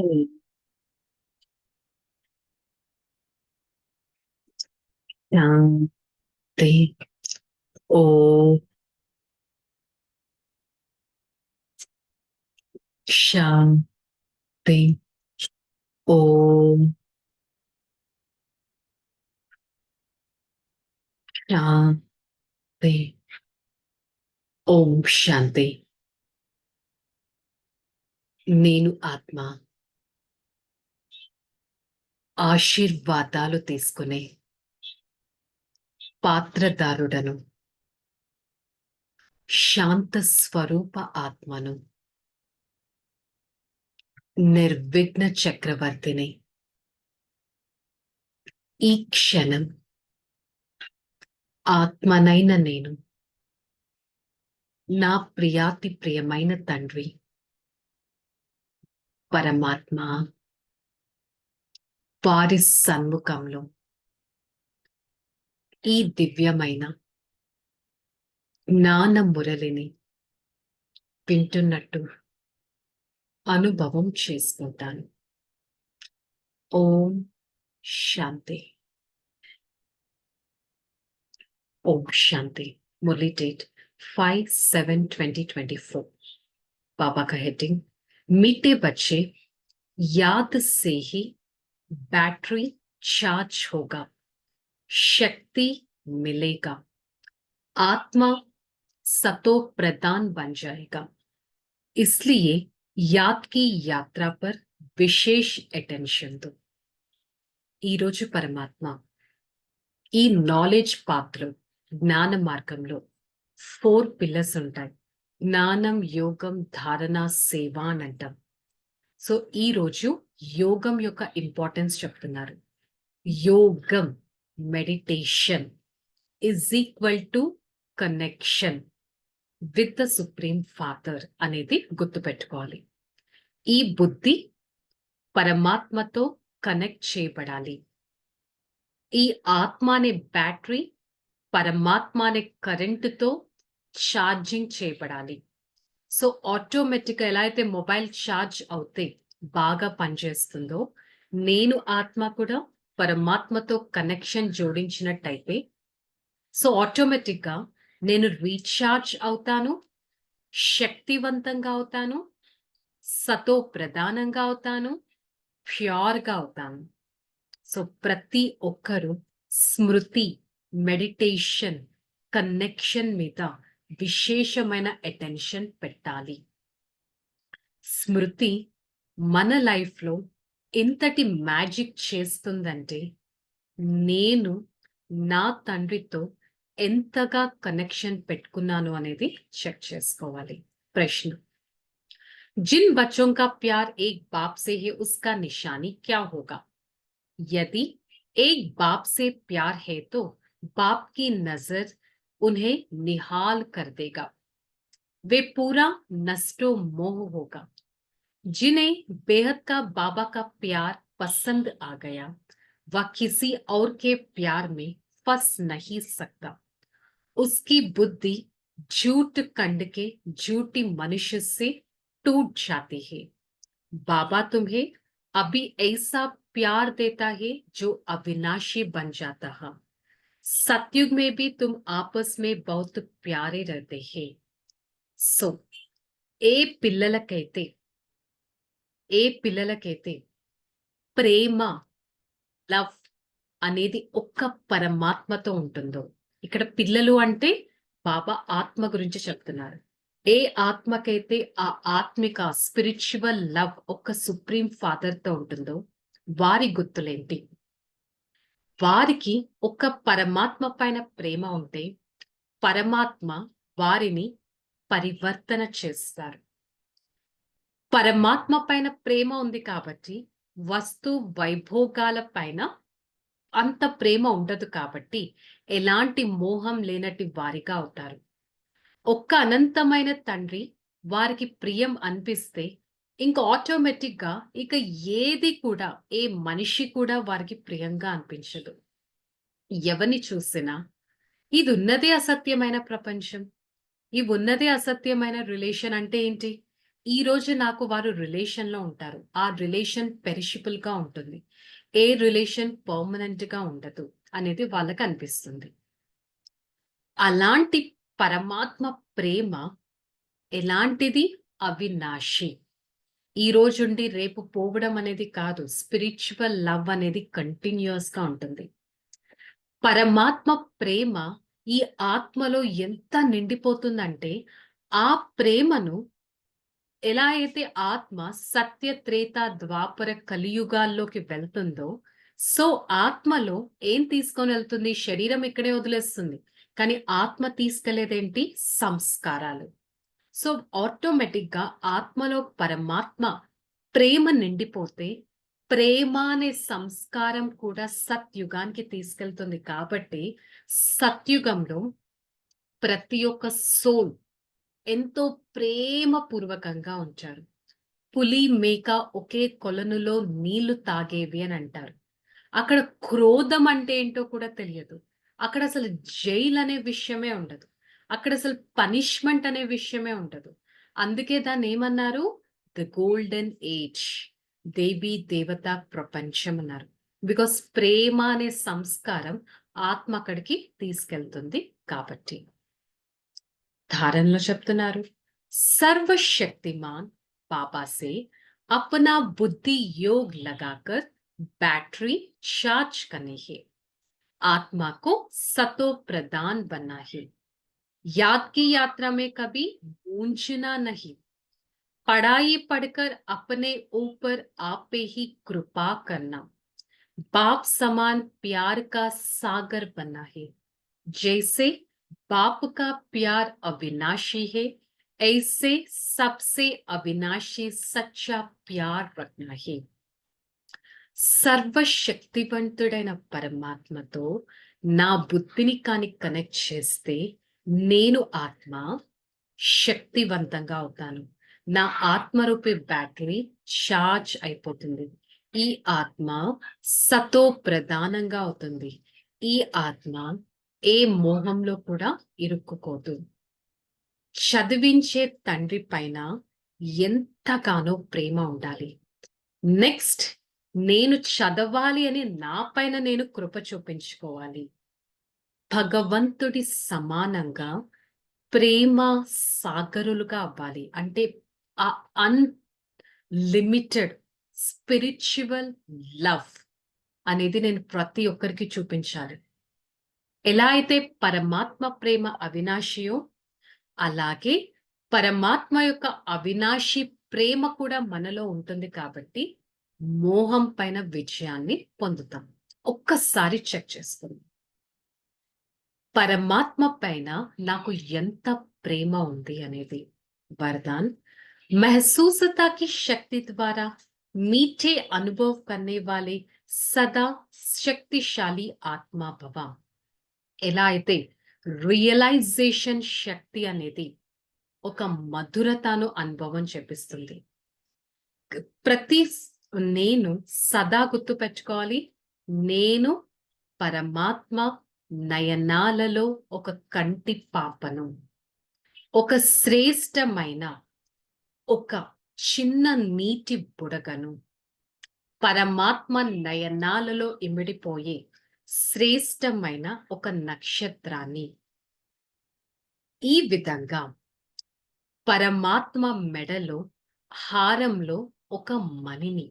ఓం శాంతి. ఓం శాంతి. ఓం శాంతి. ఓం శాంతి. నేను ఆత్మ ఆశీర్వాదాలు తీసుకునే పాత్రదారుడను. శాంత స్వరూప ఆత్మను. నిర్విఘ్న చక్రవర్తిని. ఈ క్షణం ఆత్మనైన నేను నా ప్రియాతి ప్రియమైన తండ్రి పరమాత్మ వారి సన్ముఖంలో ఈ దివ్యమైన జ్ఞాన మురళిని వింటున్నట్టు అనుభవం చేసుకుంటాను. ఓం శాంతి. ఓం శాంతి. మురళి డేట్ 5/7/2024. बाबा का हेडिंग, मीठे बच्चे याद से ही बैटरी चार्ज होगा, शक्ति मिलेगा, आत्मा सतो प्रदान बन जाएगा, इसलिए याद की यात्रा पर विशेष अटेंशन दो. ఈ రోజు పరమాత్మ ఈ నాలెడ్జ్ పాత్ర జ్ఞాన మార్గంలో 4 పిల్లర్స్ ఉంటాయి. జ్ఞానం, యోగం, ధారణ, సేవ అని అంటాం. సో ఈ రోజు యోగం యొక్క ఇంపార్టెన్స్ చెప్తున్నారు. యోగం, meditation is equal to connection with the supreme father అనేది గుర్తుపెట్టుకోవాలి. ఈ బుద్ధి పరమాత్మతో కనెక్ట్ చేయబడాలి. ఈ ఆత్మ అనే బ్యాటరీ పరమాత్మ అనే కరెంటుతో ఛార్జింగ్ చేయబడాలి. సో ఆటోమేటిక్గా ఎలా అయితే మొబైల్ ఛార్జ్ అవుతే బాగా పనిచేస్తుందో, నేను ఆత్మ కూడా పరమాత్మతో కనెక్షన్ జోడించినట్టయితే సో ఆటోమేటిక్గా నేను రీఛార్జ్ అవుతాను, శక్తివంతంగా అవుతాను, సతో ప్రధానంగా అవుతాను, ప్యూర్గా అవుతాను. సో ప్రతి ఒక్కరూ స్మృతి, మెడిటేషన్, కనెక్షన్ మీద విశేషమైన అటెన్షన్ పెట్టాలి. స్మృతి మన లైఫ్లో ఎంతటి మ్యాజిక్ చేస్తుందంటే, నేను నా తండ్రితో ఎంతగా కనెక్షన్ పెట్టుకున్నాను అనేది చెక్ చేసుకోవాలి. ప్రశ్న, जिन बच्चों का प्यार एक बाप से है उसका निशानी क्या होगा? यदि एक बाप से प्यार है तो बाप की नजर उन्हें निहाल कर देगा, वे पूरा नष्टो मोह होगा. जिन्हें बेहद का बाबा का प्यार पसंद आ गया, वह किसी और के प्यार में फंस नहीं सकता. उसकी बुद्धि झूठ कंड के झूठी मनुष्य से टूट जाती है. बाबा तुम्हें अभी ऐसा प्यार देता है जो अविनाशी बन जाता है. सतयुग में भी तुम आपस में बहुत प्यारे रहते हैं. సో ఏ పిల్లలకైతే ప్రేమ, లవ్ అనేది ఒక్క పరమాత్మతో ఉంటుందో, ఇక్కడ పిల్లలు అంటే బాబా ఆత్మ గురించి చెప్తున్నారు. ఏ ఆత్మకైతే ఆ ఆత్మిక స్పిరిచువల్ లవ్ ఒక్క సుప్రీం ఫాదర్ తో ఉంటుందో వారి గుర్తులేంటి? వారికి ఒక్క పరమాత్మ పైన ప్రేమ ఉంటే పరమాత్మ వారిని పరివర్తన చేస్తారు. పరమాత్మ పైన ప్రేమ ఉంది కాబట్టి వస్తు వైభోగాల పైన అంత ప్రేమ ఉండదు కాబట్టి ఎలాంటి మోహం లేనటి వారిగా అవుతారు. ఒక్క అనంతమైన తండ్రి వారికి ప్రియం అనిపిస్తే ఇంకా ఆటోమేటిక్గా ఇక ఏది కూడా, ఏ మనిషి కూడా వారికి ప్రియంగా అనిపించదు. ఎవరిని చూసినా ఇది ఉన్నదే అసత్యమైన ప్రపంచం, ఈ ఉన్నదే అసత్యమైన రిలేషన్ అంటే ఏంటి? ఈరోజు నాకు వారు రిలేషన్‌లో ఉంటారు. ఆ రిలేషన్ పెరిషబుల్‌గా ఉంటుంది. ఏ రిలేషన్ పర్మనెంట్‌గా ఉండదు అనేది వాళ్ళకనిపిస్తుంది. అలాంటి పరమాత్మ ప్రేమ ఎలాంటిది? అవినాశి. ఈరోజుండి రేపు పోవడం అనేది కాదు. స్పిరిచ్యువల్ లవ్ అనేది కంటిన్యూయస్‌గా ఉంటుంది. పరమాత్మ ప్రేమ ఈ ఆత్మలో ఎంత నిండిపోతుందంటే, ఆ ప్రేమను ఎలా అయితే ఆత్మ సత్య, త్రేత, ద్వాపర, కలియుగాల్లోకి వెళ్తుందో, సో ఆత్మలో ఏం తీసుకొనెళ్తుంది? శరీరం ఇక్కడే వదిలేస్తుంది. కానీ ఆత్మ తీసుకెళ్ళేదేంటి? సంస్కారాలు. సో ఆటోమేటిక్‌గా ఆత్మలో పరమాత్మ ప్రేమ నిండిపోతే, ప్రేమ అనే సంస్కారం కూడా సత్యుగానికి తీసుకెళ్తుంది కాబట్టి, సత్యుగంలో ప్రతి ఒక్క సోల్ ఎంతో ప్రేమపూర్వకంగా ఉంచారు. పులి, మేక ఒకే కొలనులో నీళ్లు తాగేవి అని అంటారు. అక్కడ క్రోధం అంటే ఏంటో కూడా తెలియదు. అక్కడసలు జైలనే విషయమే ఉండదు. అక్కడసలు పనిష్మెంట్ అనే విషయమే ఉండదు. అందుకే దాన్నేమన్నారు? The golden age. దేవీ దేవతా ప్రపంచం అన్నారు. బికాస్ ప్రేమ అనే సంస్కారం ఆత్మ అక్కడికి తీసుకెళ్తుంది కాబట్టి. ధారణలో చెప్తున్నారు. సర్వశక్తిమాన్ बाबा से अपना बुद्धि योग लगाकर बैटरी चार्ज करनी है। आत्मा को सतो प्रदान बनना है। याद की यात्रा में कभी गूंजना नहीं। पढ़ाई पढ़कर अपने ऊपर आप पे ही कृपा करना। बाप समान प्यार का सागर बनना है। जैसे बाप का प्यार अविनाशी है, ऐसे सबसे अविनाशी सच्चा प्यार रखना है। సర్వశక్తివంతుడైన పరమాత్మతో నా బుద్ధిని కాని కనెక్ట్ చేస్తే నేను ఆత్మ శక్తివంతంగా అవుతాను. నా ఆత్మరూపి బ్యాటరీ చార్జ్ అయిపోతుంది. ఈ ఆత్మ సతో ప్రధానంగా అవుతుంది. ఈ ఆత్మ ఏ మోహంలో కూడా ఇరుక్కుకోదు. చదివించే తండ్రి పైన ఎంతగానో ప్రేమ ఉండాలి. నెక్స్ట్ నేను చదవాలి అని నా పైన నేను కృప చూపించుకోవాలి. భగవంతుడి సమానంగా ప్రేమ సాగరులుగా అవ్వాలి. అంటే ఆ అన్‌లిమిటెడ్ స్పిరిచ్యువల్ లవ్ అనేది నేను ప్రతి ఒక్కరికి చూపించాలి. ఎలా అయితే పరమాత్మ ప్రేమ అవినాశియో, అలాగే పరమాత్మ యొక్క అవినాశి ప్రేమ కూడా మనలో ఉంటుంది కాబట్టి, మోహం పైన విజయాన్ని పొందుతాం. ఒక్కసారి చెక్ చేసుకోండి. పరమాత్మ పైన నాకు ఎంత ప్రేమ ఉంది అనేది. वरदान महसूसता की शक्ति द्वारा मीठे अनुभव करने वाले सदा శక్తిశాలి ఆత్మా భవ. ఎలా అయితే రియలైజేషన్ శక్తి అనేది ఒక మధురతను అనుభవం చేపిస్తుంది. ప్రతి నేను సదా గుర్తుపెట్టుకోవాలి. నేను పరమాత్మ నయనాలలో ఒక కంటి పాపను. ఒక శ్రేష్టమైన ఒక చిన్న నీటి బుడగను. పరమాత్మ నయనాలలో ఇమిడిపోయే శ్రేష్టమైన ఒక నక్షత్రాన్ని. ఈ విధంగా పరమాత్మ మెడలో హారంలో ఒక మణిని.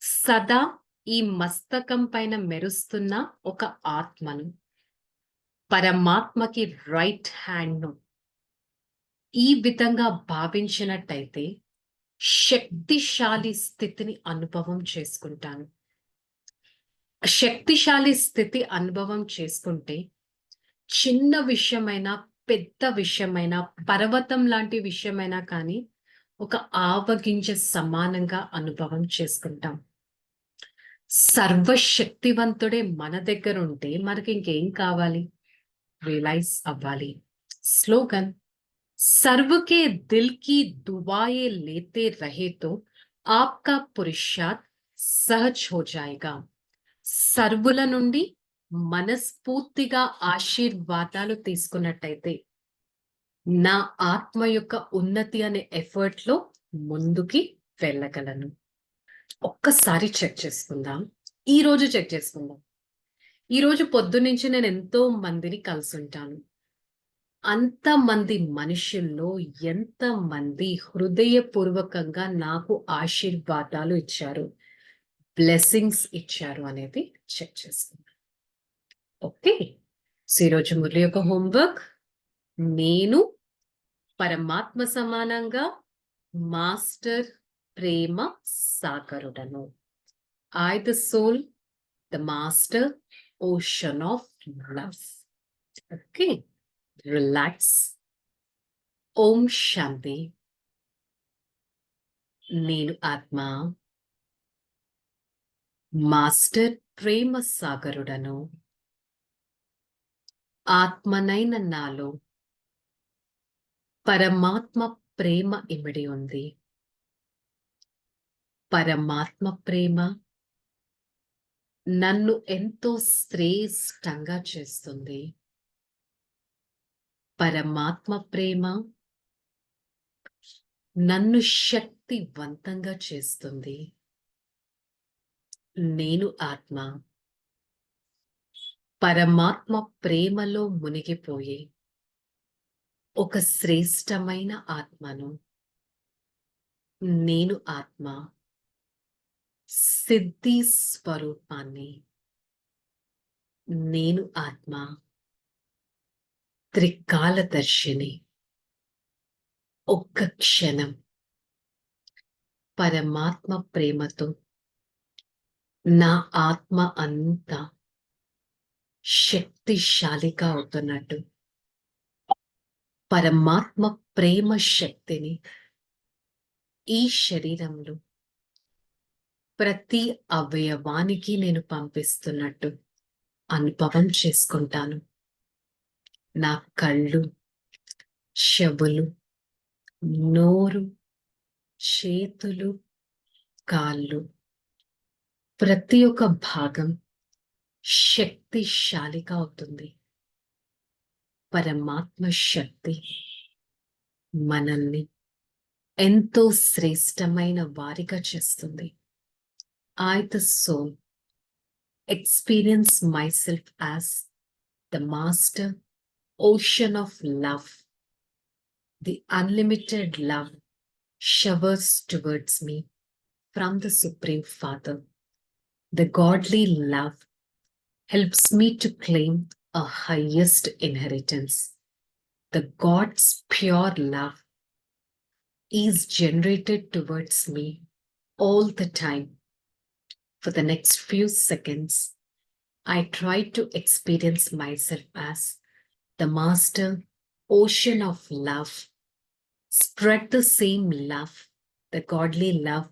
సదా ఈ మస్తకం పైన మెరుస్తున్న ఒక ఆత్మను. పరమాత్మకి రైట్ హ్యాండ్‌ను ఈ విధంగా భావించినట్టయితే శక్తిశాలి స్థితిని అనుభవం చేసుకుంటాను. శక్తిశాలి స్థితి అనుభవం చేసుకుంటే చిన్న విషయమైనా, పెద్ద విషయమైనా, పర్వతం లాంటి విషయమైనా కానీ ఒక ఆవగింజ సమానంగా అనుభవం చేసుకుంటాం. సర్వశక్తివంతుడే మన దగ్గరుంటే మనకి ఇంకేం కావాలి? రియలైజ్ అవ్వాలి. స్లోగన్ सर्व के दिल की दुआएं लेते रहे तो आपका पुरुषार्थ सहज हो जाएगा. సర్వుల నుండి మనస్ఫూర్తిగా ఆశీర్వాదాలు తీసుకున్నట్టయితే నా ఆత్మ యొక్క ఉన్నతి అనే ఎఫర్ట్‌లో ముందుకి వెళ్ళగలను. ఒక్కసారి చెక్ చేసుకుందాం. ఈరోజు చెక్ చేసుకుందాం. ఈరోజు పొద్దున్నుంచి నేనెంతో మందిని కలిసుంటాను. అంతమంది మనుషుల్లో ఎంతమంది హృదయపూర్వకంగా నాకు ఆశీర్వాదాలు ఇచ్చారు, బ్లెస్సింగ్స్ ఇచ్చారు అనేది చెక్ చేసుకుందాం. ఓకే. సో, ఈరోజు మురళి యొక్క హోంవర్క్ నేను పరమాత్మ సమానంగా మాస్టర్ ప్రేమ సాగరుడను. I the soul, the master ocean of love. Okay. Relax. Om Shanti. నేను ఆత్మ మాస్టర్ ప్రేమ సాగరుడను. ఆత్మనైన నాలో పరమాత్మ ప్రేమ ఇమిడి ఉంది. పరమాత్మ ప్రేమ నన్ను ఎంతో శ్రేష్టంగా చేస్తుంది. పరమాత్మ ప్రేమ నన్ను శక్తివంతంగా చేస్తుంది. నేను ఆత్మ పరమాత్మ ప్రేమలో మునిగిపోయి ఒక శ్రేష్టమైన ఆత్మను. నేను ఆత్మ సిద్ధి స్వరూపాన్ని. నేను ఆత్మ త్రికాలదర్శిని. ఒక్క క్షణం పరమాత్మ ప్రేమతో నా ఆత్మ అంతా శక్తిశాలిగా అవుతున్నట్టు పరమాత్మ ప్రేమ శక్తిని ఈ శరీరంలో ప్రతి అవయవానికి నేను పంపిస్తున్నట్టు అనుభవం చేసుకుంటాను. నా కళ్ళు, చెవులు, నోరు, చేతులు, కాళ్ళు, ప్రతి ఒక్క భాగం శక్తిశాలిగా అవుతుంది. పరమాత్మ శక్తి మనల్ని ఎంతో శ్రేష్టమైన వారిగా చేస్తుంది. I the soul experience myself as the master ocean of love. The unlimited love showers towards me from the Supreme Father. The godly love helps me to claim a highest inheritance. The God's pure love is generated towards me all the time. For the next few seconds, I try to experience myself as the master ocean of love. Spread the same love, the godly love,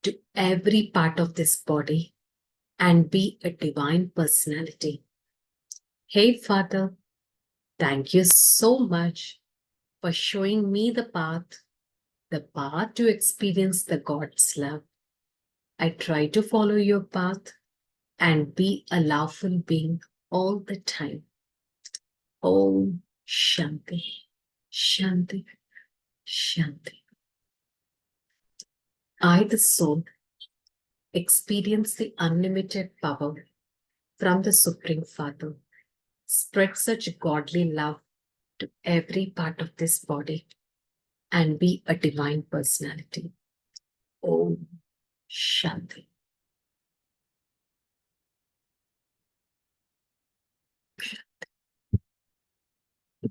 to every part of this body and be a divine personality. Hey, Father, thank you so much for showing me the path to experience the God's love. I try to follow your path and be a loveful being all the time. Om Shanti, Shanti, Shanti. I, the soul, experience the unlimited power from the Supreme Father. Spread such godly love to every part of this body and be a divine personality. Om Shanti.